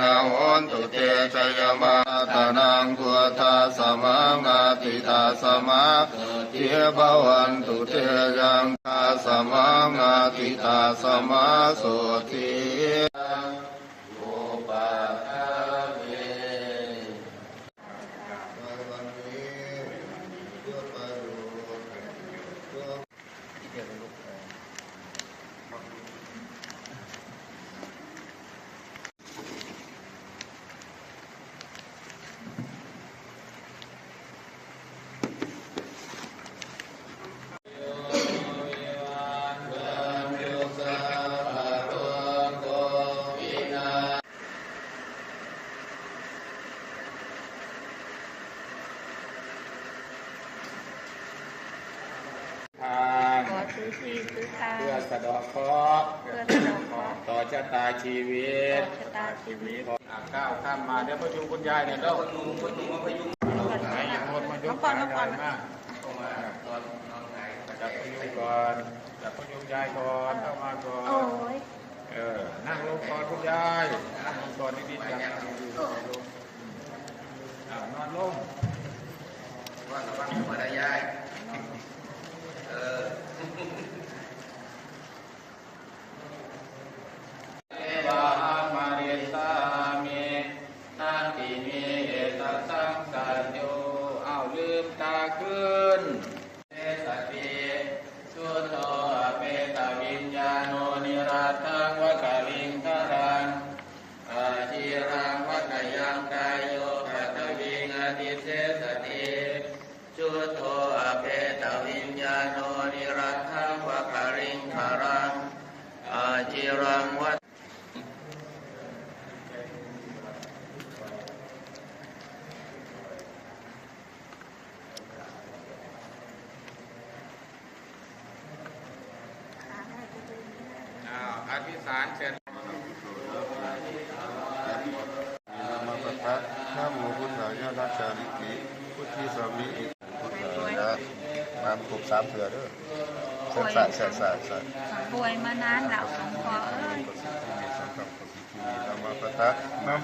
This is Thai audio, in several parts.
นะโหนตุเตชยมาตานังกุทาสมังอาติตาสมาเทภวันตุเตยังคาสมังอาติตาสมาโสทิโอปาทาเวขอซื้อที่ซื้อทาง เพื่อสะเดาะเคราะห์ เพื่อสะดอกเคราะห์ ต่อชะตาชีวิต ชะตาชีวิต ก้าวข้ามมาเดี๋ยวพยุงคุณยายเนี่ยเด้อพยุงมาพยุงน้องก่อนมาจับพยุงก่อนจับพยุงยายก่อนเข้ามาก่อน โอ้ย นั่งลงก่อนคุณยายนั่งลงก่อนดีๆจับนอนลงว่าระวังหัวได้ยายวามาริสามินาติมิเอตัสสังสัญโยเอาลืมตาขึ้นเอสติสุโธเปตวิญญาโนนิราทังวะกะลิงคารังอาจิรังวะกะยังกายโยปัตวิงอติเสสติสุโธเปตวิญญาโนนิราทังวะกะลิงคารังอาจิรังวะอธิษฐานเสร็จมาปะทะข้ามโมพุทธายานัจจาริกิพุทธิสามิอิพุทธายะนามกบ3เถื่อเด้อเสร็จป่วยมานานแล้วหลวงพ่อเอ้ยมาปะทะน้ำ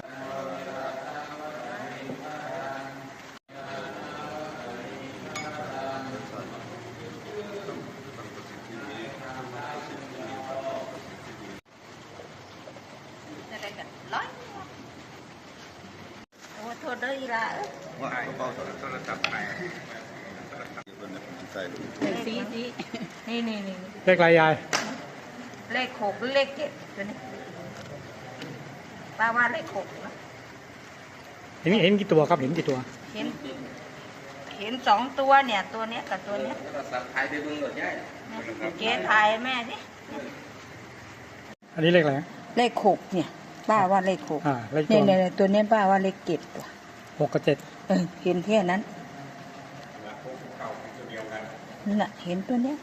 อะไรกันร้อยโอ้โทษด้วยอีละว่าเขาบอกโทรศัพท์ไหนสีนี่เลขอะไรยาย เลข6หรือเลข7ตัวนี้ป้าว่าเลข6นะเห็นกี่ตัวครับเห็นกี่ตัวเห็น2ตัวเนี่ยตัวเนี้ยกับตัวเนี้ยเจ๊ถ่ายแม่ดิ อันนี้เลขอะไรเลข6เนี่ยป้าว่าเลข6เลขตัวเนี่ยตัวนี้ป้าว่าเลข7ตัว6 กับ 7เห็นแค่นั้นนั่นแหละเห็นตัวเนี้ย